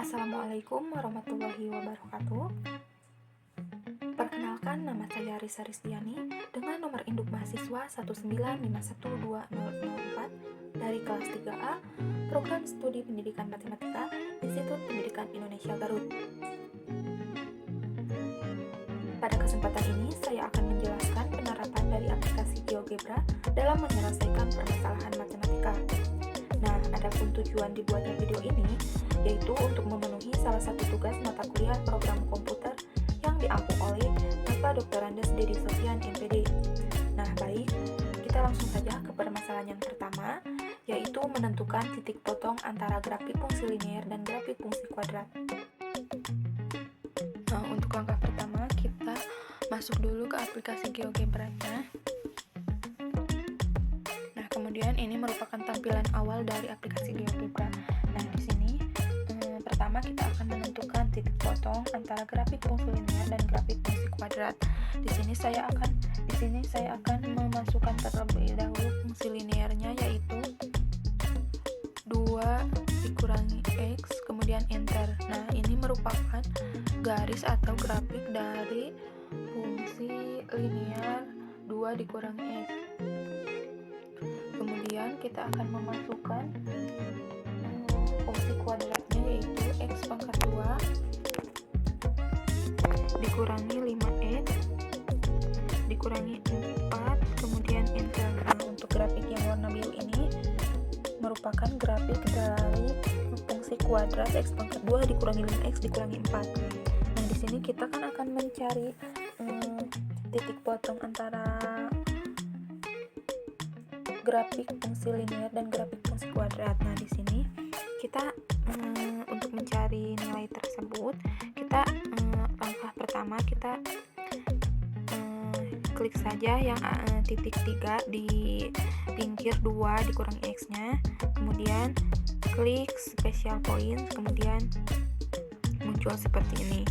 Assalamualaikum warahmatullahi wabarakatuh. Perkenalkan, nama saya Risa Rizdiani dengan nomor induk mahasiswa 195120004 dari kelas 3A, Program Studi Pendidikan Matematika, Institut Pendidikan Indonesia Garut. Pada kesempatan ini, saya akan menjelaskan penerapan dari aplikasi GeoGebra dalam menyelesaikan permasalahan matematika. Nah, adapun tujuan dibuatnya video ini yaitu untuk memenuhi salah satu tugas mata kuliah program komputer yang diampu oleh Bapak Dr. Andes Dedi Sofyan, MPD. Nah, baik, kita langsung saja ke permasalahan yang pertama, yaitu menentukan titik potong antara grafik fungsi linear dan grafik fungsi kuadrat. Nah, untuk langkah pertama, kita masuk dulu ke aplikasi GeoGebra-nya. Nah, kemudian ini merupakan tampilan awal dari aplikasi GeoGebra. Nah, di sini pertama kita akan menentukan titik potong antara grafik fungsi linear dan grafik fungsi kuadrat. Di sini saya akan memasukkan terlebih dahulu fungsi linearnya, yaitu 2 dikurangi X, kemudian enter. Nah, ini merupakan garis atau grafik dari fungsi linear 2 dikurangi X. Kemudian kita akan memasukkan fungsi kuadratnya, yaitu X pangkat 2 dikurangi 5X dikurangi 4, kemudian enter. Nah, untuk grafik yang warna biru ini merupakan grafik dari fungsi kuadrat X pangkat 2 dikurangi 5X dikurangi 4. Nah, di sini kita kan akan mencari titik potong antara grafik fungsi linear dan grafik fungsi kuadrat. Nah, di sini kita untuk mencari nilai tersebut, kita langkah pertama kita klik saja yang titik 3 di pinggir 2 dikurangi X-nya, kemudian klik special point, kemudian muncul seperti ini.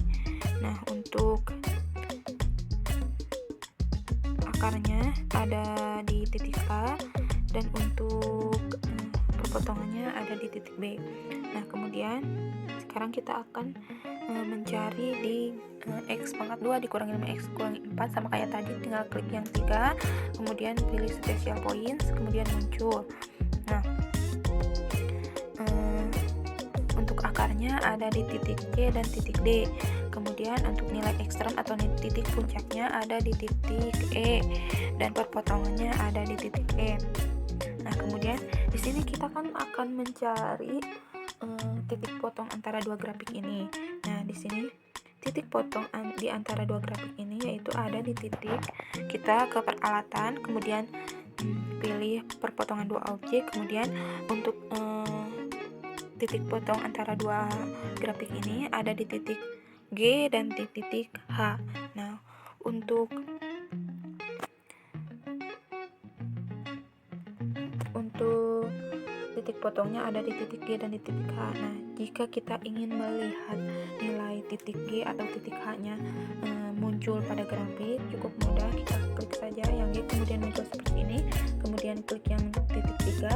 Nah, untuk akarnya ada di titik A dan untuk perpotongannya ada di titik B. Nah, kemudian sekarang kita akan mencari di X pangkat 2 dikurangi 5X dikurangi 4, sama kayak tadi, tinggal klik yang 3, kemudian pilih special points, kemudian muncul. Nah, untuk akarnya ada di titik C dan titik D. Kemudian untuk nilai ekstrem atau titik puncaknya ada di titik E dan perpotongannya ada di titik E. Nah, kemudian di sini kita kan akan mencari titik potong antara dua grafik ini. Nah, di sini titik potong di antara dua grafik ini yaitu ada di titik, kita ke peralatan, kemudian pilih perpotongan dua objek, kemudian untuk titik potong antara dua grafik ini ada di titik G dan di titik H. Nah, untuk titik potongnya ada di titik G dan di titik H. Nah, jika kita ingin melihat nilai titik G atau titik H-nya muncul pada grafik, cukup mudah, kita klik saja yang G, kemudian muncul seperti ini, kemudian klik yang titik 3,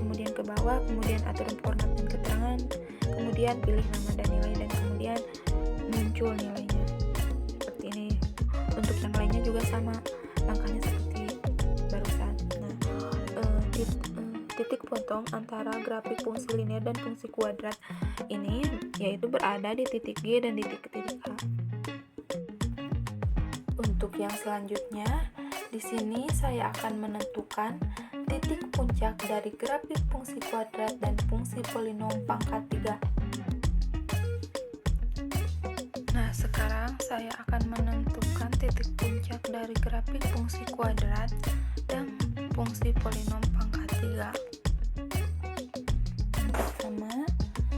kemudian ke bawah, kemudian atur format dan keterangan, kemudian pilih nama dan nilai, dan kemudian muncul nilainya seperti ini. Untuk yang lainnya juga sama, langkahnya seperti barusan. Nah, titik potong antara grafik fungsi linear dan fungsi kuadrat ini yaitu berada di titik G dan di titik H. Untuk yang selanjutnya, di sini saya akan menentukan titik puncak dari grafik fungsi kuadrat dan fungsi polinom pangkat 3. Nah, sekarang saya akan menentukan titik puncak dari grafik fungsi kuadrat dan fungsi polinom pangkat 3. Pertama,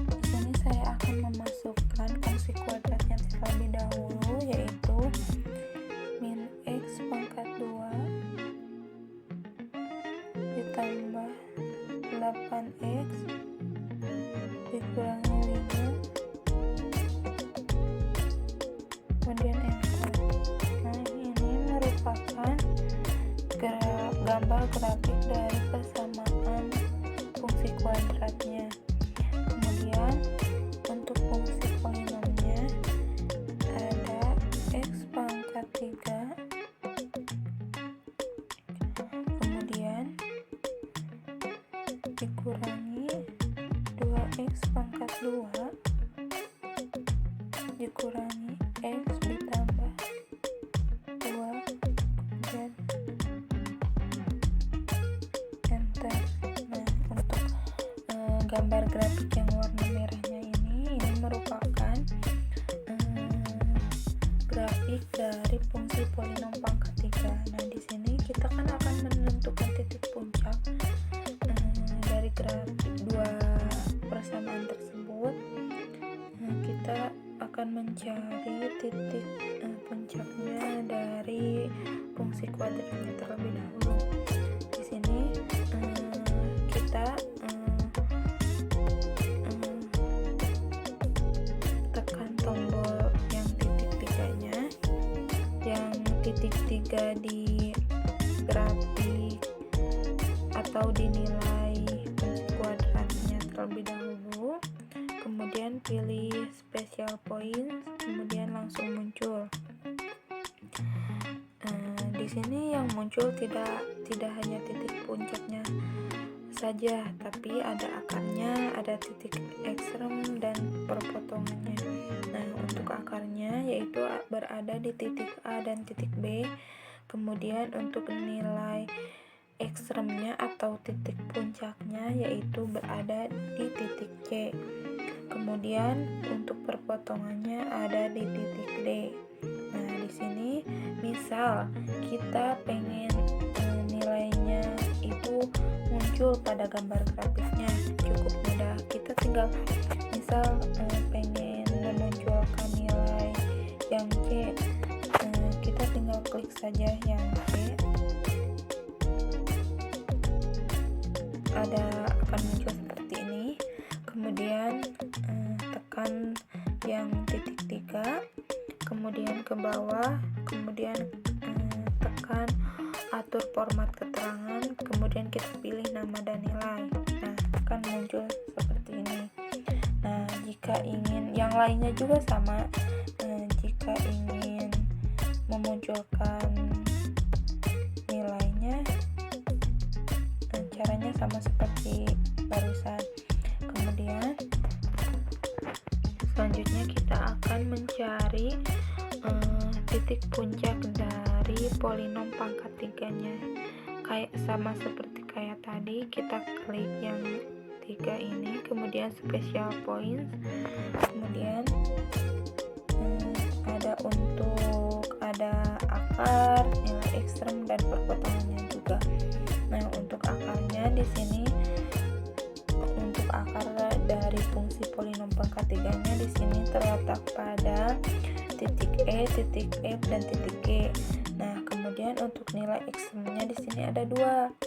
di sini saya akan memasukkan fungsi kuadratnya terlebih dahulu, yaitu min X pangkat 2 ditambah 8X dikurangi 5, kemudian enter. Nah, ini merupakan gambar grafik dari persamaan fungsi kuadratnya. Kemudian untuk dikurangi 2x pangkat 2 dikurangi x ditambah 2 kemudian enter. Nah, untuk gambar grafik yang warna merahnya ini merupakan grafik dari fungsi polinom pangkat 3. Nah, di sini kita kan akan menentukan titik puncak dari grafik dua persamaan tersebut. Kita akan mencari titik puncaknya dari fungsi kuadratnya terlebih dahulu. Di sini kita tekan tombol yang titik tiganya, yang titik 3 di grafik atau dinilai fungsi kuadratnya terlebih dahulu, kemudian pilih special point, kemudian langsung muncul. Di sini yang muncul tidak hanya titik puncaknya saja, tapi ada akarnya, ada titik ekstrem dan perpotongannya. Nah, untuk akarnya yaitu berada di titik A dan titik B. Kemudian untuk nilai ekstremnya atau titik puncaknya yaitu berada di titik C. Kemudian untuk perpotongannya ada di titik D. Nah, di sini misal kita pengen nilainya itu muncul pada gambar grafiknya, cukup mudah. Kita tinggal misal pengen memunculkan nilai yang C, kita tinggal klik saja yang C, akan muncul seperti ini. Kemudian tekan yang titik 3, kemudian ke bawah, kemudian tekan atur format keterangan, kemudian kita pilih nama dan nilai. Nah, akan muncul seperti ini. Nah, jika ingin yang lainnya juga sama, jika ingin memunculkan nilainya, caranya sama seperti barusan. Kemudian selanjutnya kita akan mencari titik puncak dari polinom pangkat 3-nya. Kayak sama seperti kayak tadi, kita klik yang 3 ini, kemudian special points, kemudian ada akar, nilai ekstrem dan perpotongannya juga. Nah, untuk akarnya di sini, untuk akar dari fungsi polinom pangkat 3-nya di sini terletak pada titik E, titik F dan titik G. Nah, kemudian untuk nilai ekstremnya di sini ada 2,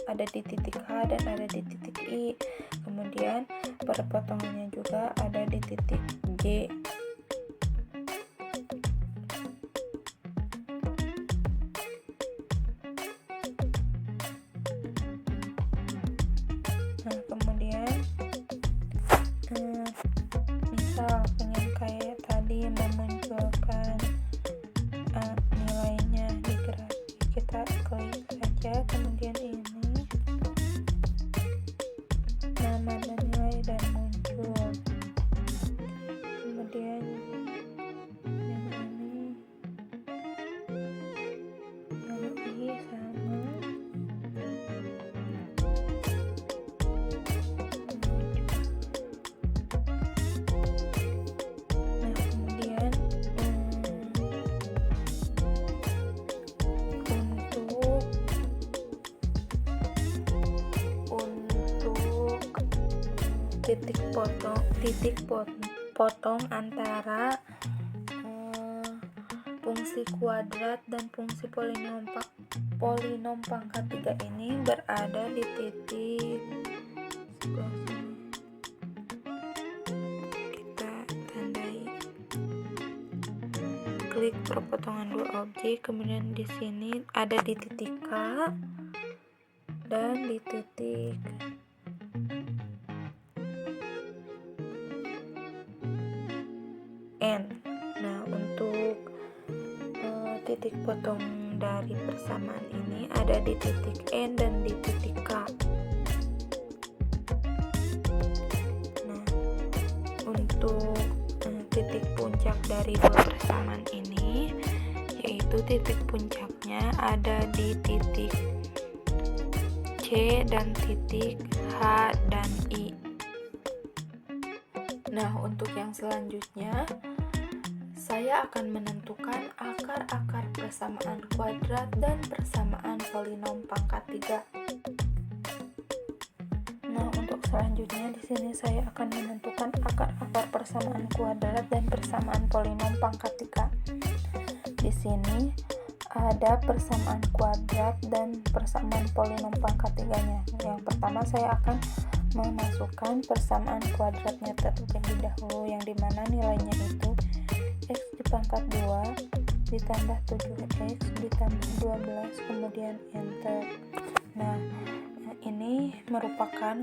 ada di titik H dan ada di titik I. Kemudian perpotongannya juga ada di titik G. Nah, kemudian misal pengen kayak tadi memunculkan nilainya di grafik, kita klik saja, kemudian ini nama dan nilai dan muncul. Kemudian yang ini, yang I sama. Titik potong antara fungsi kuadrat dan fungsi polinom pangkat 3 ini berada di titik sebelah sini. Kita tandai, klik perpotongan dua objek, kemudian di sini ada di titik K dan di titik N. Nah, untuk titik potong dari persamaan ini ada di titik N dan di titik K. untuk titik puncak dari dua persamaan ini, yaitu titik puncaknya ada di titik C dan titik H dan I. Nah, untuk yang selanjutnya saya akan menentukan akar-akar persamaan kuadrat dan persamaan polinom pangkat 3. Nah, untuk selanjutnya di sini saya akan menentukan akar-akar persamaan kuadrat dan persamaan polinom pangkat 3. Di sini ada persamaan kuadrat dan persamaan polinom pangkat 3-nya. Yang pertama saya akan memasukkan persamaan kuadratnya terlebih dahulu, yang dimana nilainya itu x di pangkat 2 ditambah 7x ditambah 12, kemudian enter. Nah, ini merupakan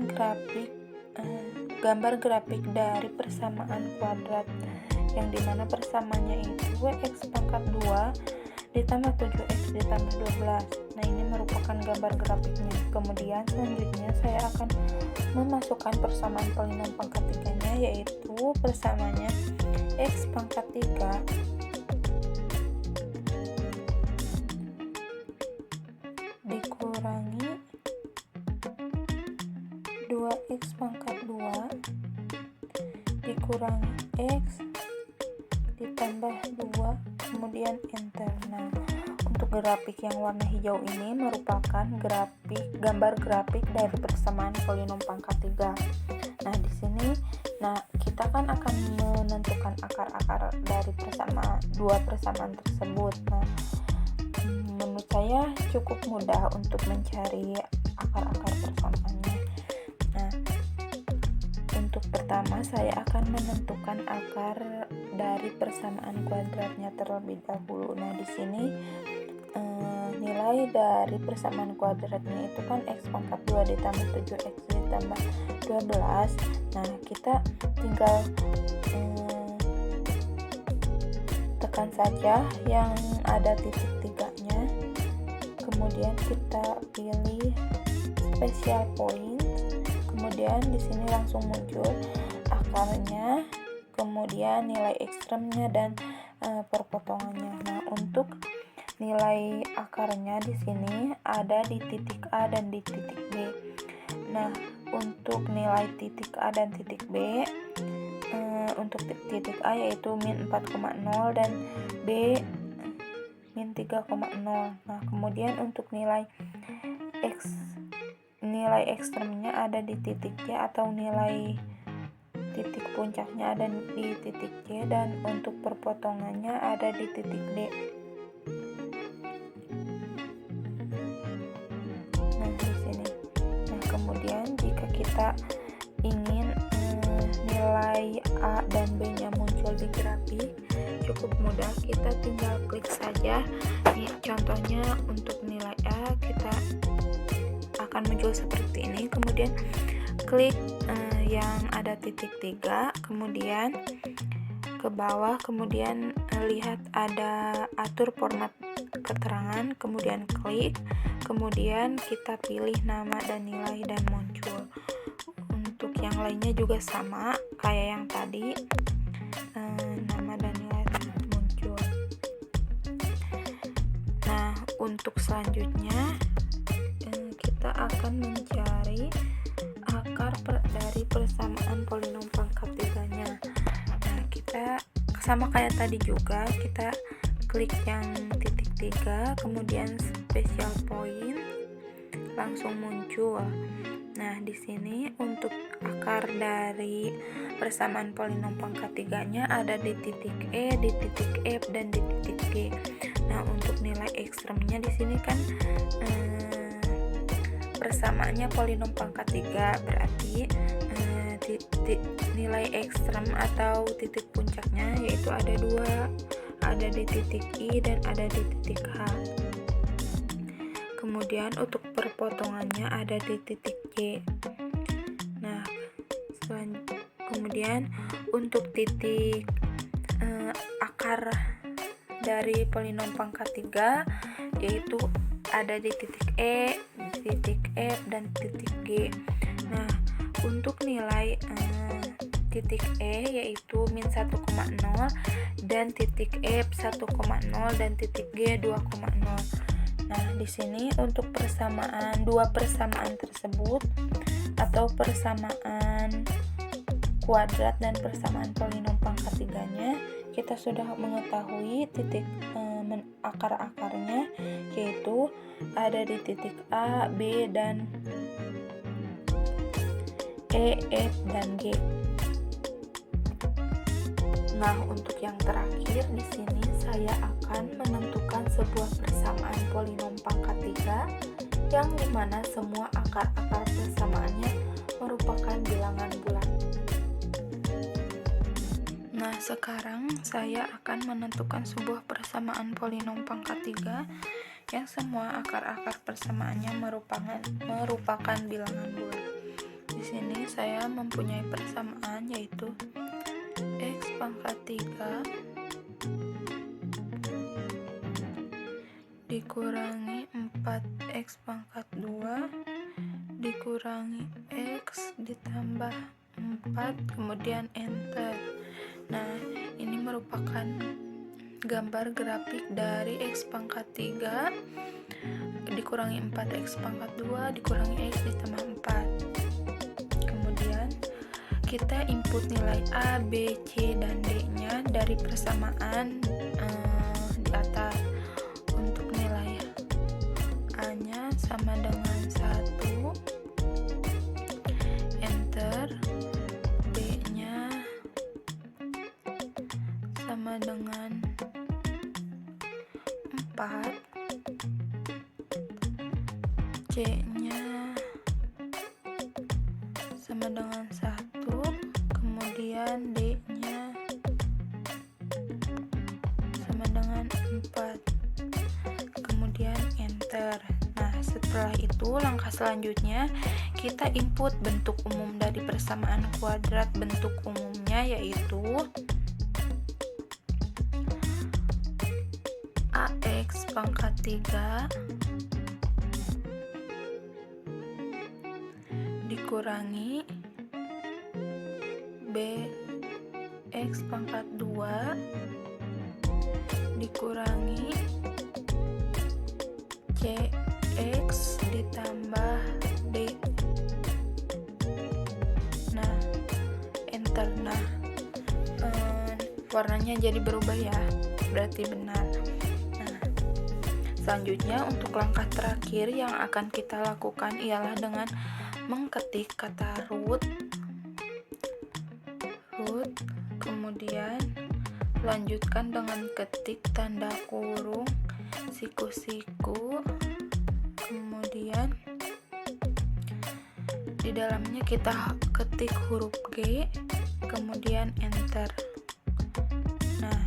gambar grafik dari persamaan kuadrat, yang dimana persamaannya itu x pangkat 2 ditambah 7x ditambah 12. Nah, ini merupakan gambar grafiknya. Kemudian selanjutnya saya akan memasukkan persamaan polinom pangkat 3-nya, yaitu persamaannya x pangkat 3 dikurangi 2x pangkat 2 dikurangi x ditambah 2, kemudian enter. Nah, untuk grafik yang warna hijau ini merupakan gambar grafik dari persamaan polinom pangkat 3. Nah, di sini kita kan akan menentukan akar-akar dari dua persamaan tersebut. Nah, menurut saya cukup mudah untuk mencari akar-akar persamaannya. Nah, untuk pertama saya akan menentukan akar dari persamaan kuadratnya terlebih dahulu. Nah, di sini nilai dari persamaan kuadratnya itu kan x pangkat 2 ditambah 7x ditambah 12. Nah, kita tinggal tekan saja yang ada titik 3-nya, kemudian kita pilih special point, kemudian di sini langsung muncul akarnya, kemudian nilai ekstremnya dan perpotongannya. Nah, untuk nilai akarnya di sini ada di titik A dan di titik B. Nah, untuk nilai titik A dan titik B, untuk titik A yaitu min 4,0 dan B min 3,0. Nah, kemudian untuk nilai ekstremnya ada di titik C, atau nilai titik puncaknya ada di titik C, dan untuk perpotongannya ada di titik D. Nah, di sini. Nah, kemudian jika kita ingin nilai A dan B-nya muncul di grafik, cukup mudah, kita tinggal klik saja. Nih, contohnya untuk nilai A kita akan muncul seperti ini, kemudian klik yang ada titik 3, kemudian ke bawah, kemudian lihat ada atur format keterangan, kemudian klik, kemudian kita pilih nama dan nilai dan muncul. Untuk yang lainnya juga sama kayak yang tadi, nama dan nilai muncul. Nah, untuk selanjutnya kita akan mencari akar dari persamaan polinom pangkat 3-nya. Nah, kita sama kayak tadi juga, kita klik yang titik 3, kemudian special point, langsung muncul. Nah, di sini untuk akar dari persamaan polinom pangkat 3-nya ada di titik E, di titik F, dan di titik G. Nah, untuk nilai ekstremnya di sini kan persamaannya polinom pangkat 3, berarti nilai ekstrem atau titik puncaknya yaitu ada dua, ada di titik I dan ada di titik H. Kemudian untuk perpotongannya ada di titik J. Nah, kemudian untuk titik akar dari polinom pangkat 3 yaitu ada di titik E, titik F, dan titik G. Nah, untuk nilai titik E yaitu min 1,0 dan titik E 1,0 dan titik G 2,0. Nah, di sini untuk dua persamaan tersebut atau persamaan kuadrat dan persamaan polinom pangkat tiganya, kita sudah mengetahui titik akar-akarnya, yaitu ada di titik A, B, dan E, F, dan G. Nah, untuk yang terakhir di sini saya akan menentukan sebuah persamaan polinom pangkat 3 yang dimana semua akar-akar persamaannya merupakan bilangan bulat. Nah, sekarang saya akan menentukan sebuah persamaan polinom pangkat 3 yang semua akar-akar persamaannya merupakan bilangan bulat. Di sini saya mempunyai persamaan yaitu X pangkat 3 dikurangi 4X pangkat 2 dikurangi X ditambah 4, kemudian enter. Nah, ini merupakan gambar grafik dari X pangkat 3 dikurangi 4X pangkat 2 dikurangi X ditambah 4. Kemudian kita input nilai A, B, C, dan D-nya dari persamaan di atas. Untuk nilai A-nya sama dengan 1, enter. B-nya sama dengan 4, C-nya sama dengan 1, kemudian D-nya sama dengan 4, kemudian enter. Nah, setelah itu langkah selanjutnya kita input bentuk umum dari persamaan kuadrat. Bentuk umumnya yaitu AX pangkat 3 dikurangi BX pangkat 2 dikurangi CX ditambah D. Nah, enter. Nah, warnanya jadi berubah ya, berarti benar. Nah, selanjutnya untuk langkah terakhir yang akan kita lakukan ialah dengan mengketik kata root, kemudian lanjutkan dengan ketik tanda kurung siku-siku, kemudian di dalamnya kita ketik huruf G, kemudian enter. Nah,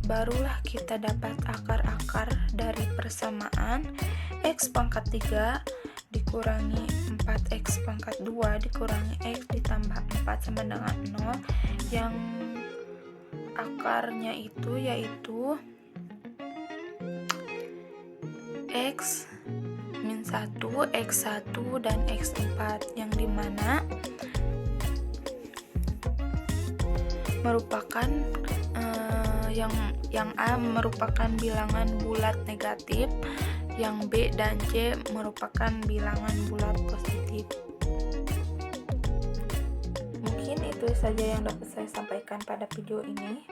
barulah kita dapat akar-akar dari persamaan X pangkat 3 dikurangi 4X pangkat 2 dikurangi X ditambah 4 sama dengan 0, yang akarnya itu yaitu X min 1, X1, dan X4, yang dimana merupakan yang A merupakan bilangan bulat negatif, yang B dan C merupakan bilangan bulat positif. Mungkin itu saja yang dapat saya sampaikan pada video ini.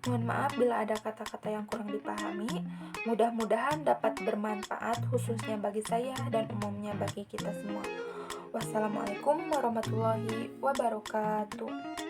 Mohon maaf bila ada kata-kata yang kurang dipahami. Mudah-mudahan dapat bermanfaat khususnya bagi saya dan umumnya bagi kita semua. Wassalamualaikum warahmatullahi wabarakatuh.